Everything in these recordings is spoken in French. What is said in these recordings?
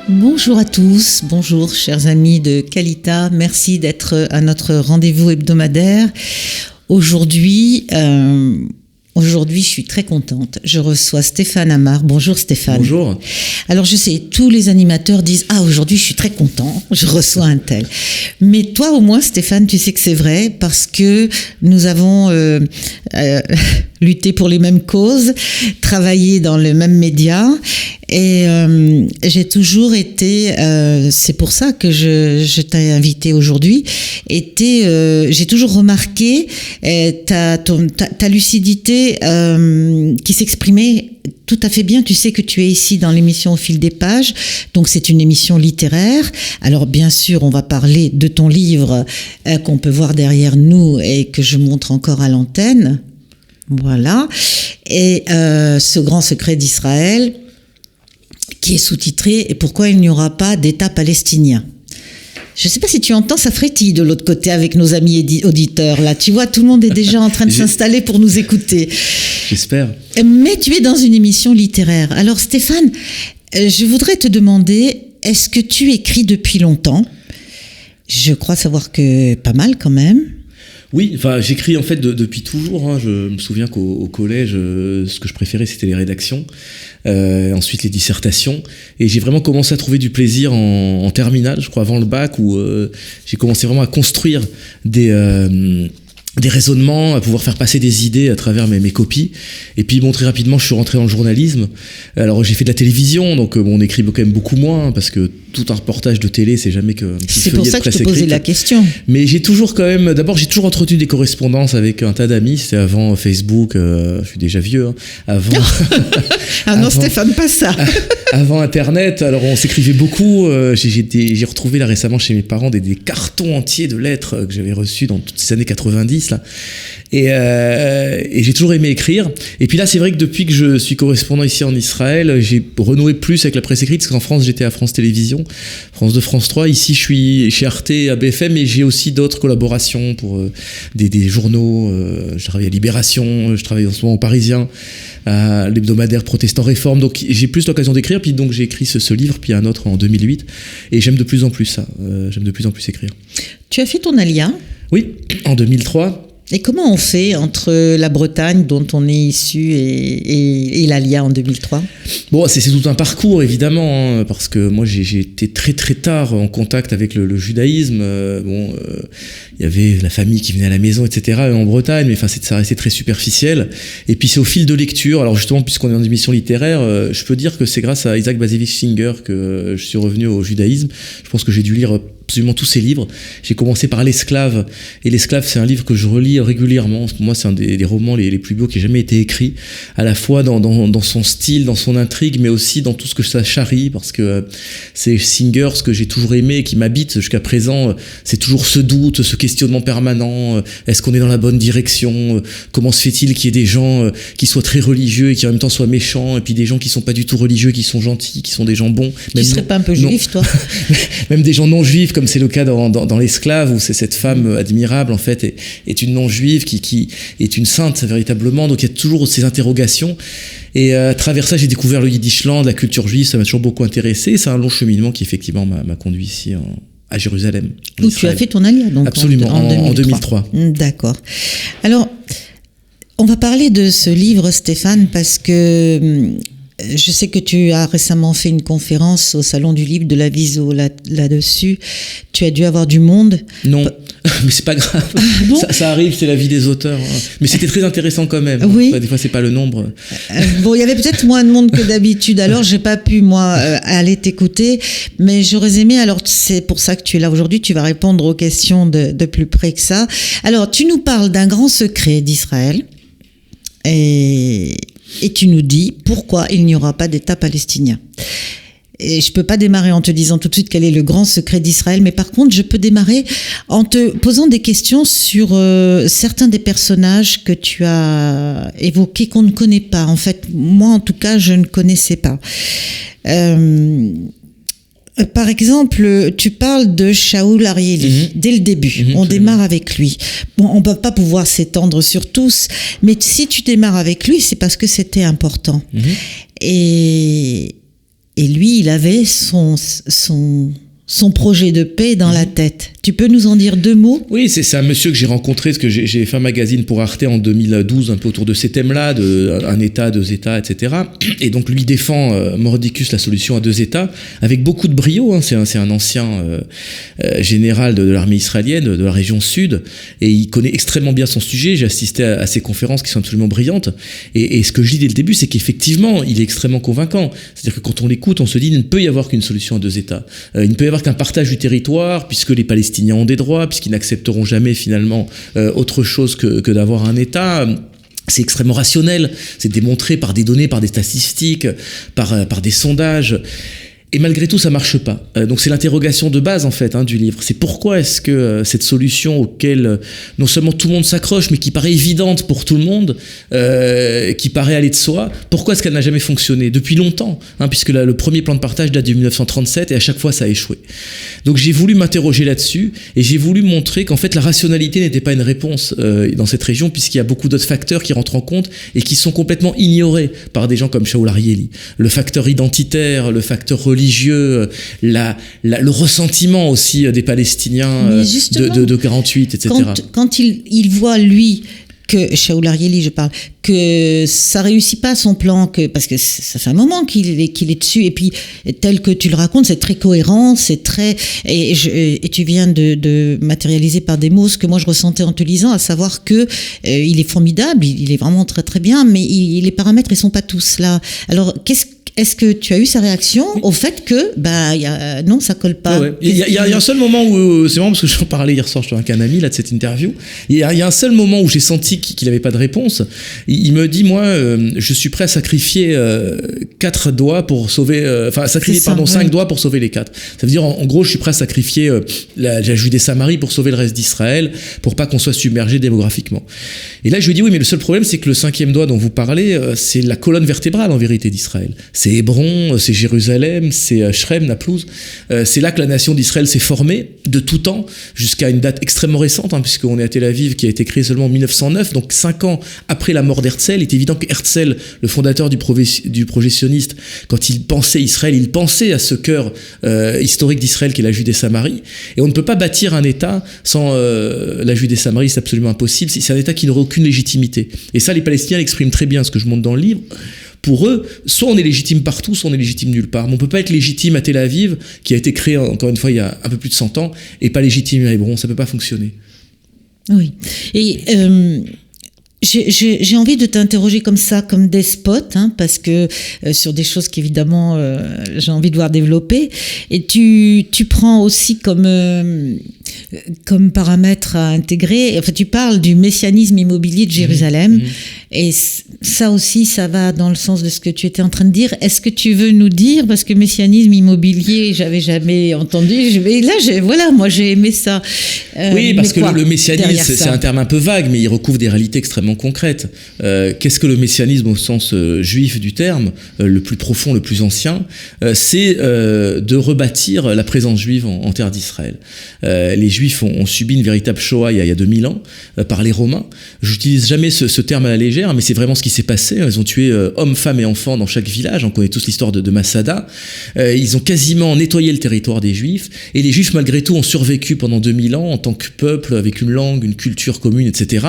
Bonjour à tous, bonjour chers amis de Kalita, merci d'être à notre rendez-vous hebdomadaire. Aujourd'hui, je suis très contente. Je reçois Stéphane Amar. Bonjour Stéphane. Bonjour. Alors je sais, tous les animateurs disent « Ah, aujourd'hui je suis très content, je reçois un tel ». Mais toi au moins Stéphane, tu sais que c'est vrai parce que nous avons lutté pour les mêmes causes, travaillé dans le même média et j'ai toujours été, c'est pour ça que je t'ai invité aujourd'hui, j'ai toujours remarqué ta lucidité qui s'exprimait tout à fait bien. Tu sais que tu es ici dans l'émission Au fil des pages, donc c'est une émission littéraire. Alors bien sûr, on va parler de ton livre qu'on peut voir derrière nous et que je montre encore à l'antenne. Voilà. Et ce grand secret d'Israël, qui est sous-titré « Et pourquoi il n'y aura pas d'État palestinien ?» Je ne sais pas si tu entends, ça frétille de l'autre côté avec nos amis auditeurs. Là, tu vois, tout le monde est déjà en train de s'installer pour nous écouter. J'espère. Mais tu es dans une émission littéraire. Alors Stéphane, je voudrais te demander, est-ce que tu écris depuis longtemps ? Je crois savoir que pas mal quand même. Oui, enfin, j'écris en fait depuis toujours. Hein. Je me souviens qu'au collège, ce que je préférais, c'était les rédactions. Ensuite, les dissertations. Et j'ai vraiment commencé à trouver du plaisir en terminale, je crois, avant le bac, où j'ai commencé vraiment à construire des raisonnements, à pouvoir faire passer des idées à travers mes copies. Et puis bon, très rapidement, je suis rentré dans le journalisme. Alors j'ai fait de la télévision, donc on écrit quand même beaucoup moins, parce que tout un reportage de télé, c'est jamais que c'est pour ça que je te posais la question. Mais j'ai toujours j'ai toujours entretenu des correspondances avec un tas d'amis. C'était avant Facebook, je suis déjà vieux, hein. Non Stéphane, pas ça. Avant Internet, alors on s'écrivait beaucoup. J'ai retrouvé là récemment chez mes parents des cartons entiers de lettres que j'avais reçus dans toutes ces années 90 là. Et j'ai toujours aimé écrire. Et puis là, c'est vrai que depuis que je suis correspondant ici en Israël, j'ai renoué plus avec la presse écrite, parce qu'en France, j'étais à France Télévisions, France 2, France 3. Ici, je suis chez Arte, à BFM, et j'ai aussi d'autres collaborations pour des journaux. Je travaille à Libération, je travaille en ce moment au Parisien, à l'hebdomadaire Protestant Réforme. Donc, j'ai plus l'occasion d'écrire. Puis donc, j'ai écrit ce livre, puis un autre en 2008. Et j'aime de plus en plus ça. J'aime de plus en plus écrire. Tu as fait ton alia ? Oui, en 2003. Et comment on fait entre la Bretagne, dont on est issu, et l'Alia en 2003 ? Bon, c'est tout un parcours, évidemment, hein, parce que moi, j'ai été très très tard en contact avec le judaïsme. Il y avait la famille qui venait à la maison, etc. en Bretagne, mais ça restait très superficiel. Et puis c'est au fil de lecture. Alors justement, puisqu'on est dans une émission littéraire, je peux dire que c'est grâce à Isaac Bashevis Singer que je suis revenu au judaïsme. Je pense que j'ai dû lire absolument tous ses livres. J'ai commencé par L'Esclave, et L'Esclave, c'est un livre que je relis régulièrement. Pour moi, c'est un des romans les plus beaux qui ait jamais été écrit, à la fois dans son style, dans son intrigue, mais aussi dans tout ce que ça charrie, parce que c'est Singer, ce que j'ai toujours aimé et qui m'habite jusqu'à présent, c'est toujours ce doute, ce questionnement permanent. Est-ce qu'on est dans la bonne direction ? Comment se fait-il qu'il y ait des gens qui soient très religieux et qui en même temps soient méchants, et puis des gens qui sont pas du tout religieux, qui sont gentils, qui sont des gens bons. Tu serais pas un peu juif, toi ? Même des gens non juifs, comme c'est le cas dans L'Esclave, où c'est cette femme admirable, en fait, est une non-juive qui est une sainte, véritablement. Donc il y a toujours ces interrogations. Et à travers ça, j'ai découvert le Yiddishland, la culture juive, ça m'a toujours beaucoup intéressé. C'est un long cheminement qui, effectivement, m'a conduit ici à Jérusalem. Où tu as fait ton alia, donc. Absolument, en 2003. D'accord. Alors, on va parler de ce livre, Stéphane, parce que je sais que tu as récemment fait une conférence au Salon du Livre de la Viso là-dessus. Tu as dû avoir du monde. Non, mais c'est pas grave. Bon, ça arrive, c'est la vie des auteurs. Mais c'était très intéressant quand même. Oui. Des fois, c'est pas le nombre. Bon, il y avait peut-être moins de monde que d'habitude. Alors, j'ai pas pu, moi, aller t'écouter. Mais j'aurais aimé, alors c'est pour ça que tu es là aujourd'hui, tu vas répondre aux questions de plus près que ça. Alors, tu nous parles d'un grand secret d'Israël. Et tu nous dis pourquoi il n'y aura pas d'État palestinien. Et je peux pas démarrer en te disant tout de suite quel est le grand secret d'Israël, mais par contre, je peux démarrer en te posant des questions sur certains des personnages que tu as évoqués qu'on ne connaît pas. En fait, moi, en tout cas, je ne connaissais pas. Par exemple, tu parles de Shaul Arieli dès le début. On démarre avec lui. Bon, on peut pas pouvoir s'étendre sur tous, mais si tu démarres avec lui, c'est parce que c'était important. Et lui, il avait son projet de paix dans la tête. Tu peux nous en dire 2 mots ? Oui, c'est un monsieur que j'ai rencontré, parce que j'ai fait un magazine pour Arte en 2012, un peu autour de ces thèmes-là, un État, 2 États, etc. Et donc lui défend mordicus la solution à 2 États, avec beaucoup de brio. Hein. C'est un ancien général de l'armée israélienne, de la région sud, et il connaît extrêmement bien son sujet. J'ai assisté à ses conférences qui sont absolument brillantes. Et ce que je dis dès le début, c'est qu'effectivement, il est extrêmement convaincant. C'est-à-dire que quand on l'écoute, on se dit, il ne peut y avoir qu'une solution à 2 États. Il ne peut y avoir qu'un partage du territoire, puisque les Palestiniens ont des droits, puisqu'ils n'accepteront jamais finalement autre chose que d'avoir un État. C'est extrêmement rationnel, c'est démontré par des données, par des statistiques, par des sondages. Et malgré tout, ça marche pas. Donc c'est l'interrogation de base en fait du livre. C'est pourquoi est-ce que cette solution auquel non seulement tout le monde s'accroche, mais qui paraît évidente pour tout le monde, qui paraît aller de soi, pourquoi est-ce qu'elle n'a jamais fonctionné depuis longtemps, puisque le premier plan de partage date de 1937 et à chaque fois ça a échoué. Donc j'ai voulu m'interroger là-dessus et j'ai voulu montrer qu'en fait la rationalité n'était pas une réponse dans cette région, puisqu'il y a beaucoup d'autres facteurs qui rentrent en compte et qui sont complètement ignorés par des gens comme Shaul Arieli. Le facteur identitaire, le facteur religieux, le ressentiment aussi des Palestiniens de 48, etc. Quand il voit, lui, que Shaul Arieli, je parle, que ça réussit pas son plan, parce que ça fait un moment qu'il est dessus, et puis tel que tu le racontes, c'est très cohérent, c'est très, et tu viens de matérialiser par des mots ce que moi je ressentais en te lisant, à savoir que il est formidable, il est vraiment très très bien, mais les paramètres ils sont pas tous là. Alors est-ce que tu as eu sa réaction au fait que non, ça colle pas? Ouais. Il y a un seul moment où c'est marrant parce que j'en parlais hier soir avec un ami là de cette interview. Il y a un seul moment où j'ai senti qu'il n'avait pas de réponse. Il me dit moi je suis prêt à sacrifier 4 doigts pour sauver sacrifier 5 doigts pour sauver les 4. Ça veut dire en gros je suis prêt à sacrifier la Judée-Samarie pour sauver le reste d'Israël, pour pas qu'on soit submergé démographiquement. Et là je lui dis oui, mais le seul problème c'est que le 5e doigt dont vous parlez c'est la colonne vertébrale en vérité d'Israël. C'est Hébron, c'est Jérusalem, c'est Shrem, Naplouse. C'est là que la nation d'Israël s'est formée de tout temps jusqu'à une date extrêmement récente, puisqu'on est à Tel Aviv, qui a été créé seulement en 1909, donc 5 ans après la mort d'Herzl. Il est évident que Herzl, le fondateur du projet sioniste, quand il pensait Israël, il pensait à ce cœur historique d'Israël qui est la Judée-Samarie. Et on ne peut pas bâtir un État sans la Judée-Samarie, c'est absolument impossible. C'est un État qui n'aurait aucune légitimité. Et ça, les Palestiniens l'expriment très bien, ce que je montre dans le livre. Pour eux, soit on est légitime partout, soit on est légitime nulle part. Mais on peut pas être légitime à Tel Aviv, qui a été créé, encore une fois, il y a un peu plus de 100 ans, et pas légitime à Hébron. Ça peut pas fonctionner. Oui. Et j'ai envie de t'interroger comme ça, comme despote, parce que sur des choses qu'évidemment j'ai envie de voir développer. Et tu prends aussi comme paramètre à intégrer. Enfin, tu parles du messianisme immobilier de Jérusalem. Et ça aussi, ça va dans le sens de ce que tu étais en train de dire. Est-ce que tu veux nous dire, parce que messianisme immobilier, j'avais jamais entendu. Moi j'ai aimé ça. Oui, parce que le messianisme, c'est un terme un peu vague, mais il recouvre des réalités extrêmement concrètes. Qu'est-ce que le messianisme au sens juif du terme, le plus profond, le plus ancien? C'est de rebâtir la présence juive en terre d'Israël. Les Juifs ont subi une véritable Shoah il y a 2000 ans par les Romains. J'utilise jamais ce terme à la légère, mais c'est vraiment ce qui s'est passé. Ils ont tué hommes, femmes et enfants dans chaque village. On connaît tous l'histoire de Masada. Ils ont quasiment nettoyé le territoire des Juifs. Et les Juifs, malgré tout, ont survécu pendant 2000 ans en tant que peuple, avec une langue, une culture commune, etc.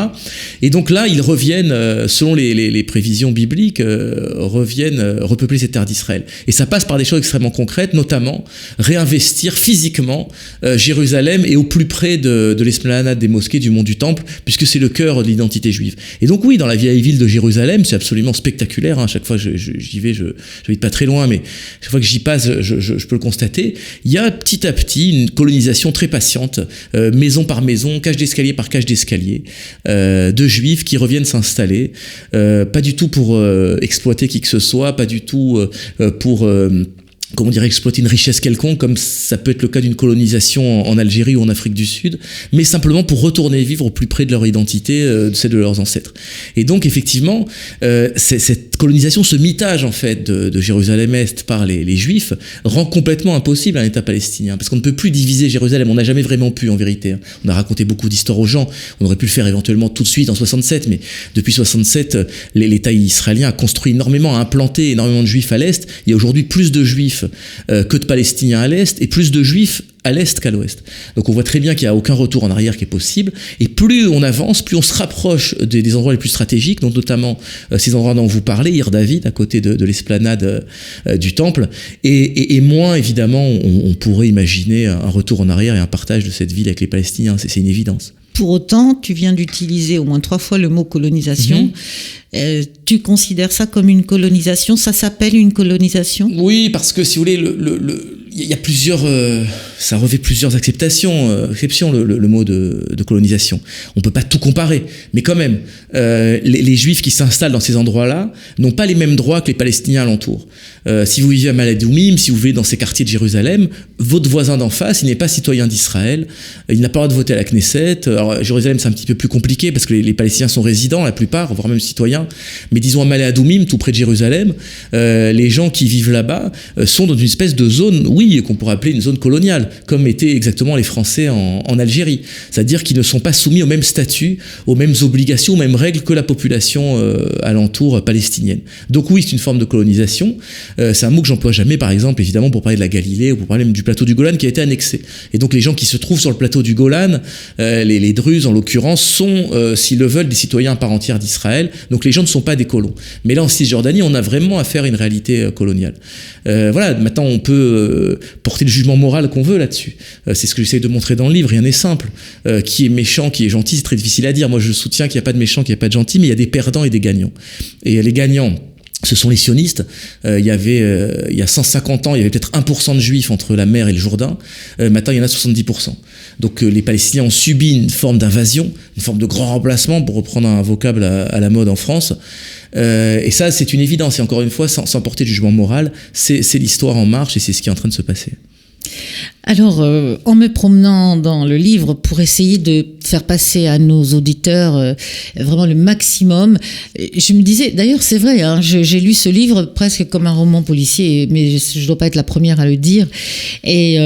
Et donc là, ils reviennent, selon les prévisions bibliques, repeupler cette terre d'Israël. Et ça passe par des choses extrêmement concrètes, notamment réinvestir physiquement Jérusalem et au plus près de l'esplanade des mosquées, du mont du Temple, puisque c'est le cœur de l'identité juive. Et donc oui, dans la vieille ville de Jérusalem, c'est absolument spectaculaire. À chaque fois j'y vais, j'habite pas très loin, mais chaque fois que j'y passe, je peux le constater. Il y a petit à petit une colonisation très patiente, maison par maison, cage d'escalier par cage d'escalier, de juifs qui reviennent s'installer, pas du tout pour exploiter qui que ce soit, pas du tout pour exploiter une richesse quelconque, comme ça peut être le cas d'une colonisation en Algérie ou en Afrique du Sud, mais simplement pour retourner vivre au plus près de leur identité, de celle de leurs ancêtres. Et donc, effectivement, cette colonisation, ce mitage, en fait, de Jérusalem-Est par les Juifs, rend complètement impossible un État palestinien, parce qu'on ne peut plus diviser Jérusalem. On n'a jamais vraiment pu, en vérité. On a raconté beaucoup d'histoires aux gens. On aurait pu le faire éventuellement tout de suite en 67, mais depuis 67, l'État israélien a construit énormément, a implanté énormément de Juifs à l'Est. Il y a aujourd'hui plus de Juifs juifs que de Palestiniens à l'Est, et plus de juifs à l'Est qu'à l'Ouest. Donc on voit très bien qu'il n'y a aucun retour en arrière qui est possible, et plus on avance, plus on se rapproche des endroits les plus stratégiques, donc notamment ces endroits dont vous parlez, Ir David, à côté de l'esplanade du temple, et moins évidemment on pourrait imaginer un retour en arrière et un partage de cette ville avec les Palestiniens, c'est une évidence. Pour autant, tu viens d'utiliser au moins 3 fois le mot colonisation. Tu considères ça comme une colonisation? Ça s'appelle une colonisation? Oui, parce que si vous voulez, il y a plusieurs, ça revêt plusieurs exceptions, le mot de colonisation. On peut pas tout comparer, mais quand même, les Juifs qui s'installent dans ces endroits-là n'ont pas les mêmes droits que les Palestiniens alentours. Si vous vivez à Maladoumim, si vous vivez dans ces quartiers de Jérusalem, votre voisin d'en face, il n'est pas citoyen d'Israël, il n'a pas le droit de voter à la Knesset. Alors Jérusalem, c'est un petit peu plus compliqué parce que les Palestiniens sont résidents, la plupart, voire même citoyens. Mais disons à Maladoumim, tout près de Jérusalem, les gens qui vivent là-bas sont dans une espèce de zone, oui, qu'on pourrait appeler une zone coloniale, comme étaient exactement les Français en Algérie. C'est-à-dire qu'ils ne sont pas soumis au même statut, aux mêmes obligations, aux mêmes règles que la population alentour palestinienne. Donc oui, c'est une forme de colonisation. C'est un mot que j'emploie jamais, par exemple, évidemment, pour parler de la Galilée ou pour parler même du plateau du Golan qui a été annexé. Et donc les gens qui se trouvent sur le plateau du Golan, les Druzes en l'occurrence, sont, s'ils le veulent, des citoyens à part entière d'Israël. Donc les gens ne sont pas des colons. Mais là, en Cisjordanie, on a vraiment affaire à une réalité coloniale. Voilà, maintenant on peut porter le jugement moral qu'on veut là-dessus. C'est ce que j'essaie de montrer dans le livre, rien n'est simple. Qui est méchant, qui est gentil, c'est très difficile à dire. Moi, je soutiens qu'il n'y a pas de méchant, qu'il n'y a pas de gentil, mais il y a des perdants et des gagnants. Et les gagnants, ce sont les sionistes. Il y a 150 ans, il y avait peut-être 1% de juifs entre la mer et le Jourdain. Maintenant, il y en a 70%. Donc les Palestiniens ont subi une forme d'invasion, une forme de grand remplacement, pour reprendre un vocable à la mode en France. Et ça, c'est une évidence. Et encore une fois, sans porter de jugement moral, c'est l'histoire en marche et c'est ce qui est en train de se passer. Alors, en me promenant dans le livre pour essayer de faire passer à nos auditeurs vraiment le maximum, je me disais, d'ailleurs c'est vrai, hein, j'ai lu ce livre presque comme un roman policier, mais je ne dois pas être la première à le dire. Et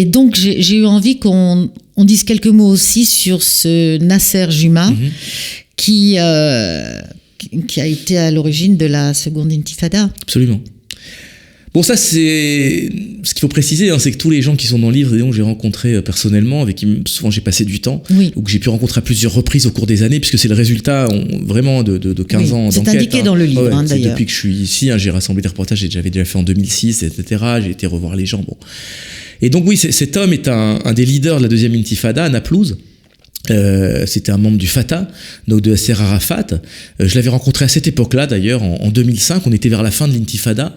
donc j'ai eu envie qu'on dise quelques mots aussi sur ce Nasser Juma qui a été à l'origine de la seconde intifada. Absolument. Bon, ça, c'est ce qu'il faut préciser, hein, c'est que tous les gens qui sont dans le livre et dont j'ai rencontré personnellement, avec qui souvent j'ai passé du temps, ou que j'ai pu rencontrer à plusieurs reprises au cours des années, puisque c'est le résultat vraiment de 15 ans d'enquête. C'est indiqué dans le livre, d'ailleurs. Depuis que je suis ici, j'ai rassemblé des reportages, j'avais déjà fait en 2006, etc. J'ai été revoir les gens. Bon. Et donc oui, cet homme est un des leaders de la deuxième intifada à Naplouse. C'était un membre du Fatah, donc de Yasser Arafat. Je l'avais rencontré à cette époque-là, d'ailleurs, en 2005. On était vers la fin de l'intifada.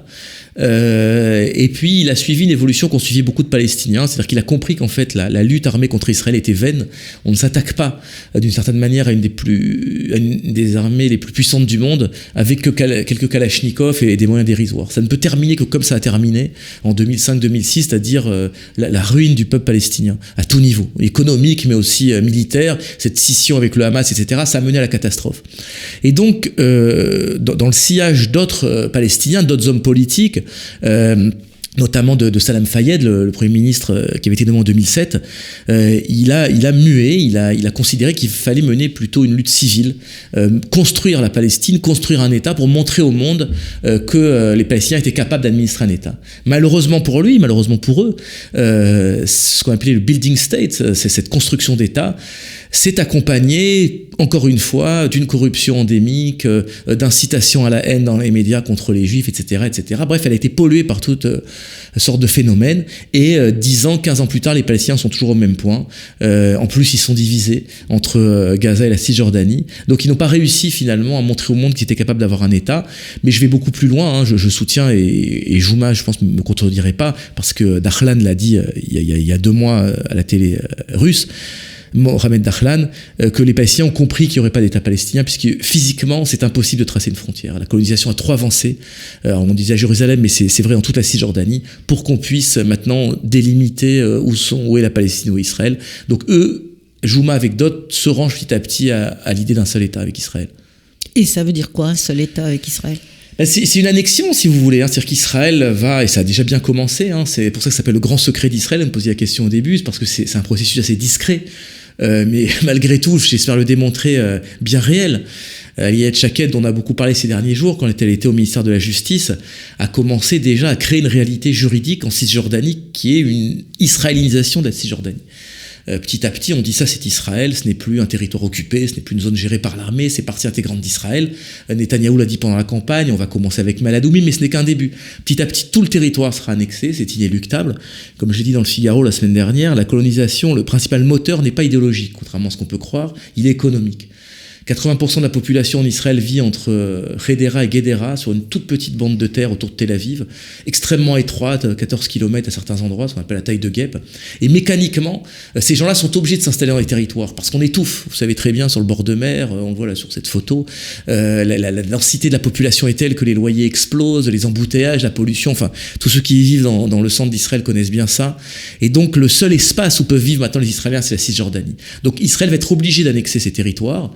Et puis il a suivi une évolution qu'ont suivi beaucoup de Palestiniens, c'est-à-dire qu'il a compris qu'en fait la lutte armée contre Israël était vaine. On ne s'attaque pas d'une certaine manière à une des armées les plus puissantes du monde avec que quelques kalachnikovs et des moyens dérisoires. Ça ne peut terminer que comme ça a terminé en 2005-2006, c'est-à-dire la ruine du peuple palestinien à tout niveau, économique mais aussi militaire. Cette scission avec le Hamas, etc., ça a mené à la catastrophe. Et donc dans le sillage d'autres Palestiniens, d'autres hommes politiques, notamment de Salam Fayed, le Premier ministre qui avait été nommé en 2007, il a mué, il a considéré qu'il fallait mener plutôt une lutte civile, construire la Palestine, construire un État pour montrer au monde que les Palestiniens étaient capables d'administrer un État. Malheureusement pour lui, malheureusement pour eux, ce qu'on appelait le building state, c'est cette construction d'État, c'est accompagné, encore une fois, d'une corruption endémique, d'incitation à la haine dans les médias contre les Juifs, etc., etc. Bref, elle a été polluée par toutes sortes de phénomènes. Et 10 ans, 15 ans plus tard, les Palestiniens sont toujours au même point. En plus, ils sont divisés entre Gaza et la Cisjordanie. Donc, ils n'ont pas réussi finalement à montrer au monde qu'ils étaient capables d'avoir un État. Mais je vais beaucoup plus loin. Hein. Je soutiens, et Jouma, je pense, ne me contredirait pas, parce que Dahlan l'a dit il y a 2 mois à la télé russe, Mohamed Dahlan, que les Palestiniens ont compris qu'il n'y aurait pas d'État palestinien, puisque physiquement, c'est impossible de tracer une frontière. La colonisation a trop avancé. On disait à Jérusalem, mais c'est vrai dans toute la Cisjordanie, pour qu'on puisse maintenant délimiter où est la Palestine, où est Israël. Donc eux, Jouma avec d'autres, se rangent petit à petit à l'idée d'un seul État avec Israël. Et ça veut dire quoi, un seul État avec Israël ? C'est une annexion, si vous voulez. Hein. C'est-à-dire qu'Israël va, et ça a déjà bien commencé, hein, c'est pour ça que ça s'appelle le grand secret d'Israël. On me posait la question au début, c'est parce que c'est un processus assez discret. Mais malgré tout, j'espère le démontrer, bien réel. Ayelet Shaked, dont on a beaucoup parlé ces derniers jours, quand elle était au ministère de la Justice, a commencé déjà à créer une réalité juridique en Cisjordanie qui est une israélinisation de la Cisjordanie. Petit à petit, on dit ça, c'est Israël, ce n'est plus un territoire occupé, ce n'est plus une zone gérée par l'armée, c'est partie intégrante d'Israël. Netanyahou l'a dit pendant la campagne, on va commencer avec Maladoumi, mais ce n'est qu'un début. Petit à petit, tout le territoire sera annexé, c'est inéluctable. Comme je l'ai dit dans le Figaro la semaine dernière, la colonisation, le principal moteur n'est pas idéologique, contrairement à ce qu'on peut croire, il est économique. 80% de la population en Israël vit entre Hedera et Guédera, sur une toute petite bande de terre autour de Tel Aviv, extrêmement étroite, 14 km à certains endroits, ce qu'on appelle la taille de guêpe. Et mécaniquement, ces gens-là sont obligés de s'installer dans les territoires, parce qu'on étouffe. Vous savez très bien, sur le bord de mer, on le voit là sur cette photo, la densité de la population est telle que les loyers explosent, les embouteillages, la pollution, enfin, tous ceux qui vivent dans le centre d'Israël connaissent bien ça. Et donc, le seul espace où peuvent vivre maintenant les Israéliens, c'est la Cisjordanie. Donc, Israël va être obligé d'annexer ces territoires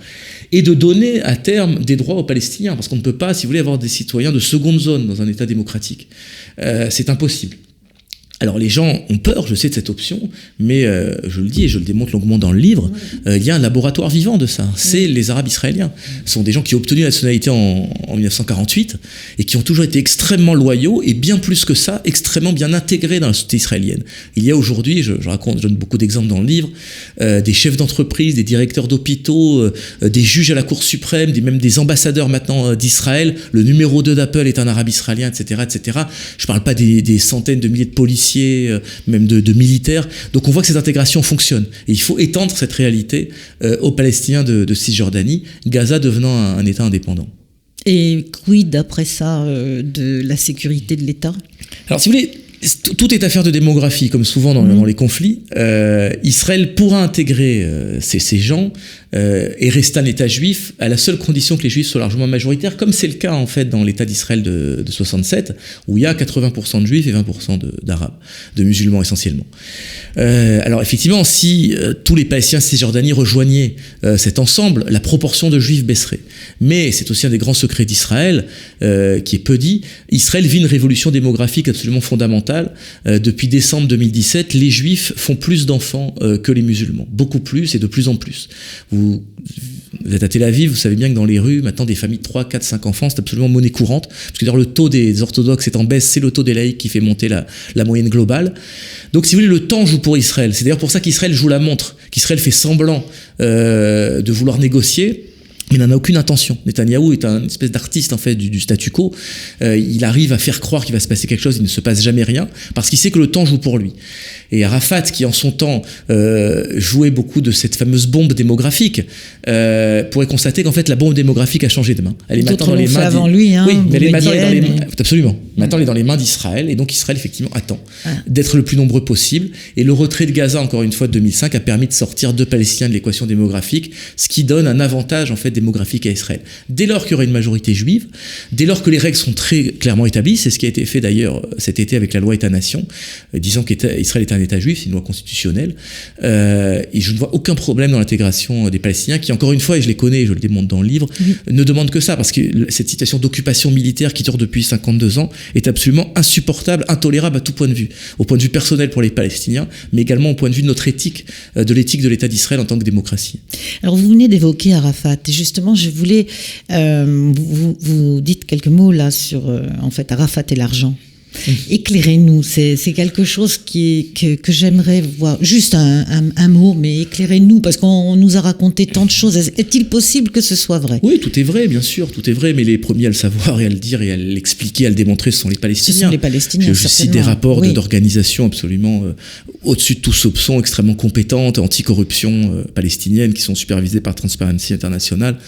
et de donner à terme des droits aux Palestiniens, parce qu'on ne peut pas, si vous voulez, avoir des citoyens de seconde zone dans un État démocratique. C'est impossible. Alors les gens ont peur, je sais, de cette option, mais je le dis et je le démontre longuement dans le livre, il y a un laboratoire vivant de ça, c'est les Arabes israéliens. Ce sont des gens qui ont obtenu la nationalité en 1948 et qui ont toujours été extrêmement loyaux et bien plus que ça, extrêmement bien intégrés dans la société israélienne. Il y a aujourd'hui, je donne beaucoup d'exemples dans le livre, des chefs d'entreprise, des directeurs d'hôpitaux, des juges à la Cour suprême, même des ambassadeurs maintenant d'Israël, le numéro 2 d'Apple est un Arabe israélien, etc., etc. Je parle pas des centaines de milliers de policiers, même de militaires. Donc on voit que cette intégration fonctionne. Et il faut étendre cette réalité aux Palestiniens de Cisjordanie, Gaza devenant un État indépendant. Et quid après ça de la sécurité de l'État ? Alors si vous voulez, tout est affaire de démographie, comme souvent dans les conflits. Israël pourra intégrer ces gens et rester un État juif à la seule condition que les juifs soient largement majoritaires, comme c'est le cas en fait dans l'État d'Israël de 67, où il y a 80% de juifs et 20% d'arabes, de musulmans essentiellement. Alors effectivement, si tous les Palestiniens de Cisjordanie rejoignaient cet ensemble, la proportion de juifs baisserait. Mais c'est aussi un des grands secrets d'Israël, qui est peu dit. Israël vit une révolution démographique absolument fondamentale. Depuis décembre 2017, les juifs font plus d'enfants que les musulmans, beaucoup plus et de plus en plus. Vous êtes à Tel Aviv, vous savez bien que dans les rues, maintenant des familles de 3, 4, 5 enfants, c'est absolument monnaie courante, parce que d'ailleurs le taux des orthodoxes est en baisse, c'est le taux des laïcs qui fait monter la moyenne globale. Donc si vous voulez, le temps joue pour Israël. C'est d'ailleurs pour ça qu'Israël joue la montre, qu'Israël fait semblant de vouloir négocier. Il n'en a aucune intention. Netanyahou est une espèce d'artiste en fait du statu quo. Il arrive à faire croire qu'il va se passer quelque chose, il ne se passe jamais rien, parce qu'il sait que le temps joue pour lui. Et Arafat, qui en son temps jouait beaucoup de cette fameuse bombe démographique, pourrait constater qu'en fait la bombe démographique a changé de main. Elle est maintenant dans les mains avant lui, hein, oui, mais elle est maintenant dans les mains. Absolument. Maintenant, elle est dans les mains d'Israël, et donc Israël effectivement attend d'être le plus nombreux possible. Et le retrait de Gaza, encore une fois, de 2005, a permis de sortir 2 Palestiniens de l'équation démographique, ce qui donne un avantage en fait démographique à Israël. Dès lors qu'il y aura une majorité juive, dès lors que les règles sont très clairement établies, c'est ce qui a été fait d'ailleurs cet été avec la loi État-nation, disant qu'Israël est un État juif, c'est une loi constitutionnelle, et je ne vois aucun problème dans l'intégration des Palestiniens, qui encore une fois, et je les connais, je le démontre dans le livre, ne demandent que ça, parce que cette situation d'occupation militaire qui dure depuis 52 ans est absolument insupportable, intolérable à tout point de vue, au point de vue personnel pour les Palestiniens, mais également au point de vue de notre éthique, de l'éthique de l'État d'Israël en tant que démocratie. Alors vous venez d'évoquer Arafat, et justement je voulais, vous dites quelques mots là sur en fait Arafat et l'argent. Éclairez-nous, c'est quelque chose que j'aimerais voir. Juste un mot, mais éclairez-nous, parce qu'on nous a raconté tant de choses. Est-il possible que ce soit vrai ? Oui, tout est vrai, bien sûr, tout est vrai, mais les premiers à le savoir et à le dire et à l'expliquer, à le démontrer, ce sont les Palestiniens. Ce sont les Palestiniens, je cite des rapports d'organisations absolument au-dessus de tout soupçon, extrêmement compétentes, anti-corruption palestiniennes, qui sont supervisées par Transparency International,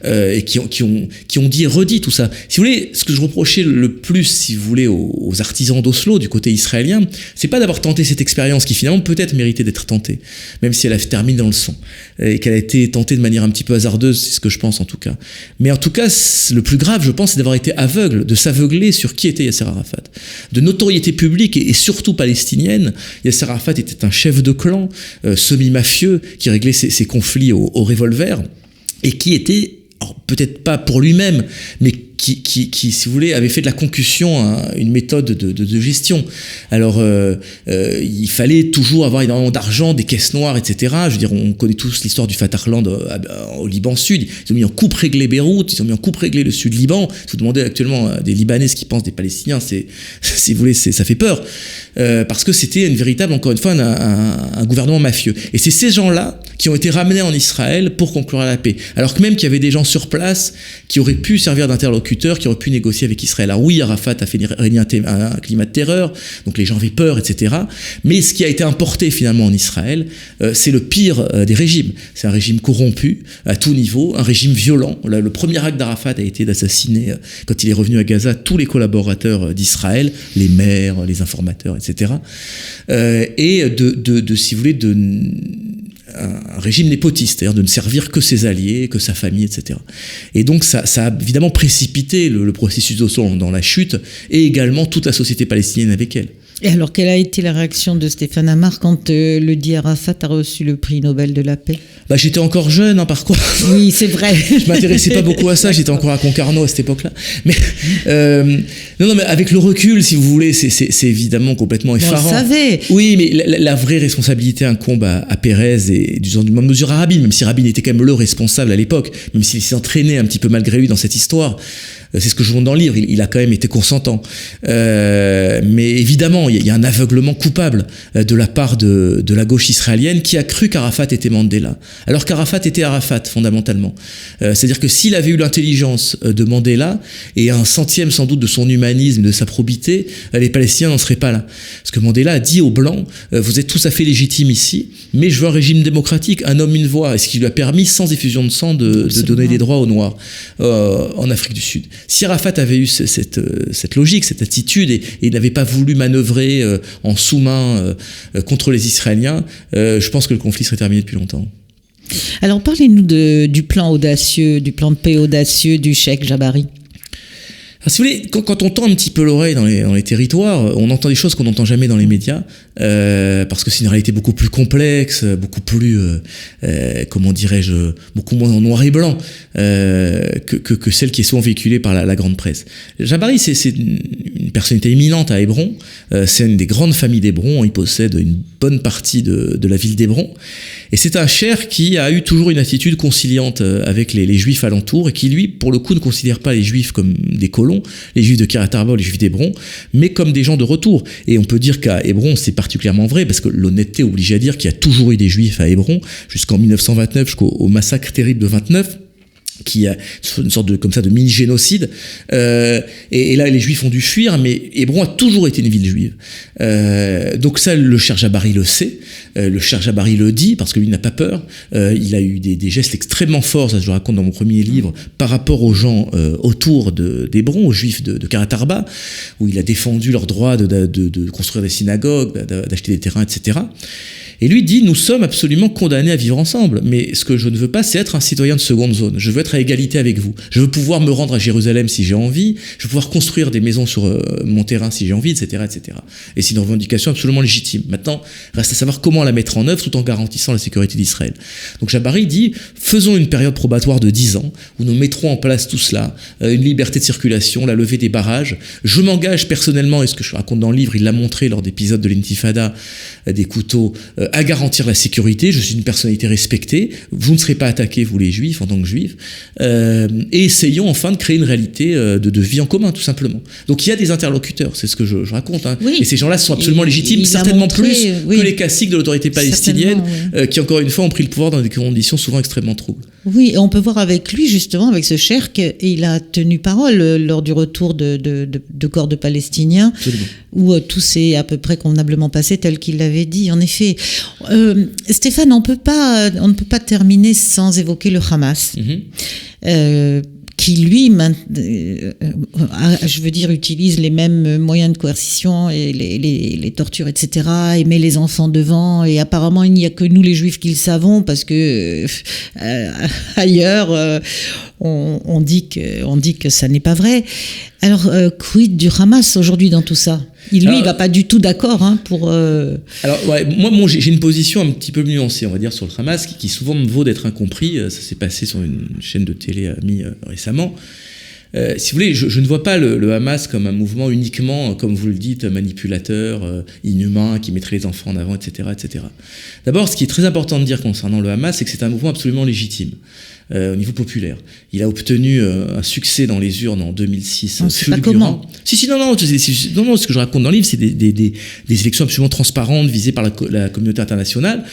et qui ont dit et redit tout ça. Si vous voulez, ce que je reprochais le plus, si vous voulez, aux artisans d'Oslo du côté israélien, c'est pas d'avoir tenté cette expérience qui finalement peut-être méritait d'être tentée, même si elle a terminé dans le sang et qu'elle a été tentée de manière un petit peu hasardeuse, c'est ce que je pense en tout cas. Mais en tout cas, le plus grave, je pense, c'est d'avoir été aveugle, de s'aveugler sur qui était Yasser Arafat. De notoriété publique et surtout palestinienne, Yasser Arafat était un chef de clan semi-mafieux qui réglait ses conflits au revolver et qui était, alors peut-être pas pour lui-même, mais si vous voulez, avait fait de la concussion une méthode de gestion. Alors, il fallait toujours avoir énormément d'argent, des caisses noires, etc. Je veux dire, on connaît tous l'histoire du Fatahland au Liban Sud. Ils ont mis en coupe réglée Beyrouth, ils ont mis en coupe réglée le Sud Liban. Si vous demandez actuellement à des Libanais ce qu'ils pensent des Palestiniens, si vous voulez, ça fait peur. Parce que c'était encore une fois, un gouvernement mafieux. Et c'est ces gens-là qui ont été ramenés en Israël pour conclure la paix. Alors que même qu'il y avait des gens sur place qui auraient pu servir d'interlocuteurs, qui auraient pu négocier avec Israël. Alors oui, Arafat a fait régner un climat de terreur, donc les gens avaient peur, etc. Mais ce qui a été importé finalement en Israël, c'est le pire des régimes. C'est un régime corrompu à tout niveau, un régime violent. Le premier acte d'Arafat a été d'assassiner, quand il est revenu à Gaza, tous les collaborateurs d'Israël, les maires, les informateurs, etc. Et si vous voulez, un régime népotiste, c'est-à-dire de ne servir que ses alliés, que sa famille, etc. Et donc ça a évidemment précipité le processus d'Oslo dans la chute, et également toute la société palestinienne avec elle. Et alors, quelle a été la réaction de Stéphane Amar quand le dit Arafat a reçu le prix Nobel de la paix? J'étais encore jeune, par contre. Oui, c'est vrai. Je m'intéressais pas beaucoup à ça, j'étais encore à Concarneau à cette époque-là. Mais non, mais avec le recul, si vous voulez, c'est évidemment complètement effarant. On le savait. Oui, mais la vraie responsabilité incombe à Pérez et du même mesure à Rabin, même si Rabin était quand même le responsable à l'époque, même s'il s'est entraîné un petit peu malgré lui dans cette histoire. C'est ce que je montre dans le livre, il a quand même été consentant. Mais évidemment, il y a un aveuglement coupable de la part de la gauche israélienne qui a cru qu'Arafat était Mandela. Alors qu'Arafat était Arafat, fondamentalement. C'est-à-dire que s'il avait eu l'intelligence de Mandela et un centième sans doute de son humanisme, de sa probité, les Palestiniens n'en seraient pas là. Parce que Mandela a dit aux Blancs, vous êtes tous à fait légitimes ici, mais je veux un régime démocratique, un homme, une voix. Et ce qui lui a permis, sans effusion de sang, de donner des droits aux Noirs en Afrique du Sud. Si Arafat avait eu cette logique, cette attitude, et il n'avait pas voulu manœuvrer en sous-main contre les Israéliens, je pense que le conflit serait terminé depuis longtemps. Alors parlez-nous du plan audacieux, du plan de paix audacieux du cheikh Jabari. Alors, si vous voulez, quand on tend un petit peu l'oreille dans les territoires, on entend des choses qu'on n'entend jamais dans les médias, parce que c'est une réalité beaucoup plus complexe, beaucoup plus, comment dirais-je, beaucoup moins en noir et blanc que celle qui est souvent véhiculée par la grande presse. Jabari, c'est une personnalité éminente à Hébron, c'est une des grandes familles d'Hébron, il possède une bonne partie de la ville d'Hébron, et c'est un cheikh qui a eu toujours une attitude conciliante avec les juifs alentours, et qui lui, pour le coup, ne considère pas les juifs comme des colons, les juifs de Kiryat Arba ou les juifs d'Hébron, mais comme des gens de retour. Et on peut dire qu'à Hébron, c'est particulièrement vrai, parce que l'honnêteté oblige à dire qu'il y a toujours eu des juifs à Hébron, jusqu'en 1929, jusqu'au massacre terrible de 29, qui a une sorte de mini-génocide. Et là, les Juifs ont dû fuir, mais Hébron a toujours été une ville juive. Donc ça, le cheikh Jabari le sait, le cheikh Jabari le dit, parce que lui n'a pas peur. Il a eu des gestes extrêmement forts, ça je le raconte dans mon premier livre, par rapport aux gens autour d'Hébron, aux Juifs de Kiryat Arba, où il a défendu leur droit de construire des synagogues, d'acheter des terrains, etc. Et lui dit, nous sommes absolument condamnés à vivre ensemble, mais ce que je ne veux pas, c'est être un citoyen de seconde zone. Je veux être à égalité avec vous. Je veux pouvoir me rendre à Jérusalem si j'ai envie, je veux pouvoir construire des maisons sur mon terrain si j'ai envie, etc., etc. Et c'est une revendication absolument légitime. Maintenant, reste à savoir comment la mettre en œuvre tout en garantissant la sécurité d'Israël. Donc Jabari dit, faisons une période probatoire de 10 ans, où nous mettrons en place tout cela, une liberté de circulation, la levée des barrages. Je m'engage personnellement, et ce que je raconte dans le livre, il l'a montré lors d'épisodes de l'Intifada, des couteaux, à garantir la sécurité. Je suis une personnalité respectée, vous ne serez pas attaqués, vous les juifs, en tant que juifs, et essayons enfin de créer une réalité de vie en commun, tout simplement. Donc il y a des interlocuteurs, c'est ce que je raconte, hein. Oui. Et ces gens-là sont absolument légitimes, certainement plus que les caciques de l'autorité palestinienne, qui encore une fois ont pris le pouvoir dans des conditions souvent extrêmement troubles. Oui, et on peut voir avec lui, justement, avec ce cheikh, il a tenu parole lors du retour de corps de Palestiniens, absolument, où tout s'est à peu près convenablement passé tel qu'il l'avait dit. En effet, Stéphane, on ne peut pas terminer sans évoquer le Hamas. Qui lui, je veux dire, utilise les mêmes moyens de coercition et les tortures, etc., et met les enfants devant, et apparemment il n'y a que nous les juifs qui le savons, parce que ailleurs on dit que ça n'est pas vrai. Alors quid du Hamas aujourd'hui dans tout ça? Il va pas du tout d'accord, hein, pour. Alors ouais, moi j'ai une position un petit peu nuancée, on va dire, sur le Hamas, qui souvent me vaut d'être incompris. Ça s'est passé sur une chaîne de télé amie récemment. si vous voulez, je ne vois pas le Hamas comme un mouvement uniquement, comme vous le dites, manipulateur, inhumain, qui mettrait les enfants en avant, etc., etc. D'abord, ce qui est très important de dire concernant le Hamas, c'est que c'est un mouvement absolument légitime. Au niveau populaire. Il a obtenu un succès dans les urnes en 2006. On sait pas comment. Non, ce que je raconte dans le livre, c'est des élections absolument transparentes, visées par la communauté internationale.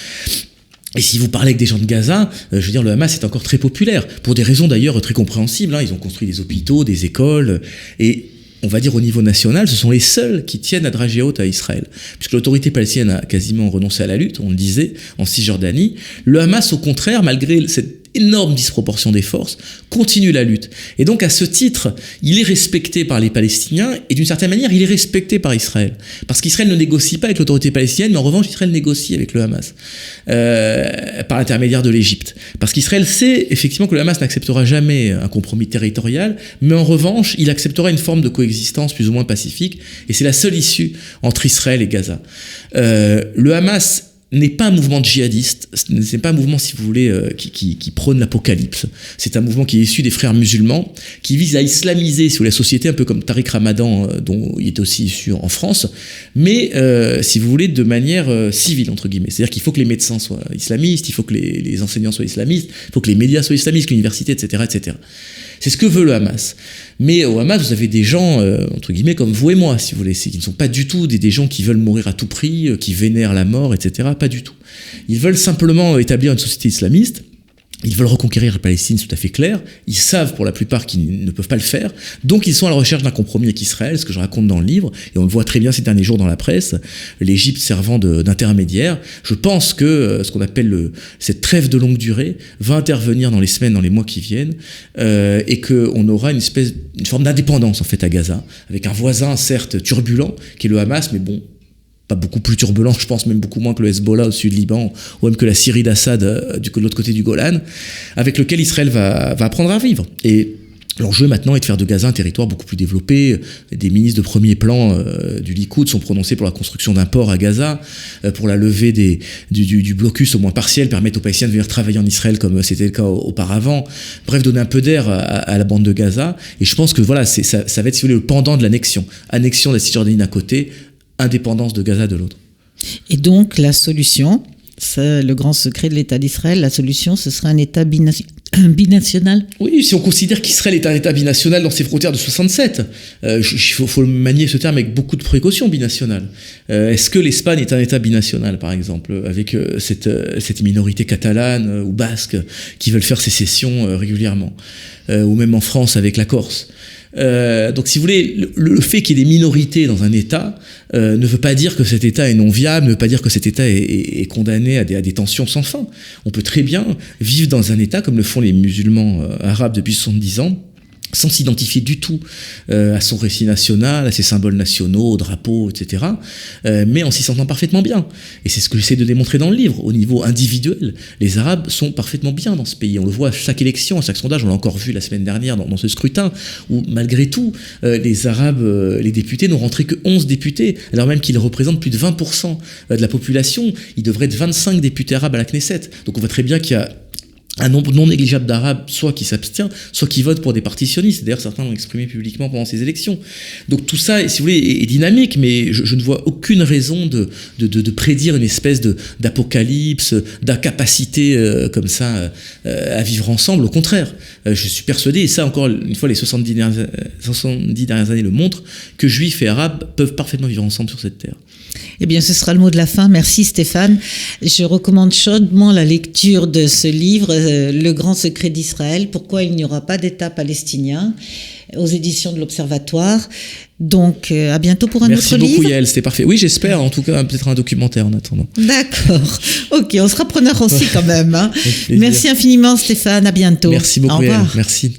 Et si vous parlez avec des gens de Gaza, je veux dire, le Hamas est encore très populaire, pour des raisons d'ailleurs très compréhensibles. Ils ont construit des hôpitaux, des écoles, et on va dire au niveau national, ce sont les seuls qui tiennent la dragée haute à Israël. Puisque l'autorité palestinienne a quasiment renoncé à la lutte, on le disait, en Cisjordanie. Le Hamas, au contraire, malgré cette énorme disproportion des forces, continue la lutte. Et donc, à ce titre, il est respecté par les Palestiniens, et d'une certaine manière, il est respecté par Israël. Parce qu'Israël ne négocie pas avec l'autorité palestinienne, mais en revanche, Israël négocie avec le Hamas, par l'intermédiaire de l'Égypte. Parce qu'Israël sait, effectivement, que le Hamas n'acceptera jamais un compromis territorial, mais en revanche, il acceptera une forme de coexistence plus ou moins pacifique, et c'est la seule issue entre Israël et Gaza. Le Hamas n'est pas un mouvement djihadiste, c'est pas un mouvement, si vous voulez, qui prône l'apocalypse. C'est un mouvement qui est issu des frères musulmans, qui vise à islamiser, si vous voulez, la société, un peu comme Tariq Ramadan, dont il est aussi issu en France, mais, si vous voulez, de manière civile, entre guillemets. C'est-à-dire qu'il faut que les médecins soient islamistes, il faut que les enseignants soient islamistes, il faut que les médias soient islamistes, l'université, etc., etc. C'est ce que veut le Hamas. Mais au Hamas, vous avez des gens, entre guillemets, comme vous et moi, si vous voulez, qui ne sont pas du tout des gens qui veulent mourir à tout prix, qui vénèrent la mort, etc. Pas du tout. Ils veulent simplement établir une société islamiste. Ils veulent reconquérir la Palestine, c'est tout à fait clair. Ils savent pour la plupart qu'ils ne peuvent pas le faire. Donc ils sont à la recherche d'un compromis avec Israël, ce que je raconte dans le livre. Et on le voit très bien ces derniers jours dans la presse, l'Égypte servant d'intermédiaire. Je pense que ce qu'on appelle cette trêve de longue durée va intervenir dans les semaines, dans les mois qui viennent, et qu'on aura une forme d'indépendance en fait à Gaza, avec un voisin certes turbulent, qui est le Hamas, mais bon, pas beaucoup plus turbulent, je pense même beaucoup moins que le Hezbollah au sud du Liban, ou même que la Syrie d'Assad de l'autre côté du Golan, avec lequel Israël va apprendre à vivre. Et l'enjeu maintenant est de faire de Gaza un territoire beaucoup plus développé. Des ministres de premier plan du Likoud sont prononcés pour la construction d'un port à Gaza, pour la levée du blocus au moins partiel, permettre aux Palestiniens de venir travailler en Israël comme c'était le cas auparavant. Bref, donner un peu d'air à la bande de Gaza. Et je pense que voilà, ça va être, si vous voulez, le pendant de l'annexion. Annexion de la Cisjordanie d'un côté, indépendance de Gaza de l'autre. Et donc, la solution, c'est le grand secret de l'État d'Israël, la solution, ce serait un État binational. Oui, si on considère qu'Israël est un État binational dans ses frontières de 67, il faut manier ce terme avec beaucoup de précaution, binational. Est-ce que l'Espagne est un État binational, par exemple, avec cette minorité catalane ou basque qui veulent faire sécession régulièrement, ou même en France avec la Corse? Donc si vous voulez, le fait qu'il y ait des minorités dans un État ne veut pas dire que cet État est non viable, ne veut pas dire que cet État est condamné à des tensions sans fin. On peut très bien vivre dans un État comme le font les musulmans arabes depuis 70 ans, sans s'identifier du tout à son récit national, à ses symboles nationaux, au drapeau, etc., mais en s'y sentant parfaitement bien. Et c'est ce que j'essaie de démontrer dans le livre. Au niveau individuel, les Arabes sont parfaitement bien dans ce pays. On le voit à chaque élection, à chaque sondage. On l'a encore vu la semaine dernière dans ce scrutin, où malgré tout, les Arabes, les députés, n'ont rentré que 11 députés, alors même qu'ils représentent plus de 20% de la population. Il devrait être 25 députés arabes à la Knesset. Donc on voit très bien qu'il y a un nombre non négligeable d'Arabes, soit qui s'abstient, soit qui votent pour des partis sionistes. D'ailleurs, certains l'ont exprimé publiquement pendant ces élections. Donc tout ça, si vous voulez, est dynamique, mais je ne vois aucune raison de prédire une espèce d'apocalypse, d'incapacité comme ça à vivre ensemble. Au contraire, je suis persuadé, et ça encore une fois, les 70 dernières années le montrent, que Juifs et Arabes peuvent parfaitement vivre ensemble sur cette terre. Eh bien, ce sera le mot de la fin. Merci Stéphane. Je recommande chaudement la lecture de ce livre, Le grand secret d'Israël, pourquoi il n'y aura pas d'État palestinien, aux éditions de l'Observatoire. Donc, à bientôt pour un autre livre. Merci beaucoup Yael, c'était parfait. Oui, j'espère, en tout cas, peut-être un documentaire en attendant. D'accord. Ok, on sera preneur aussi quand même. Hein. Merci infiniment Stéphane, à bientôt. Merci beaucoup Yael, merci.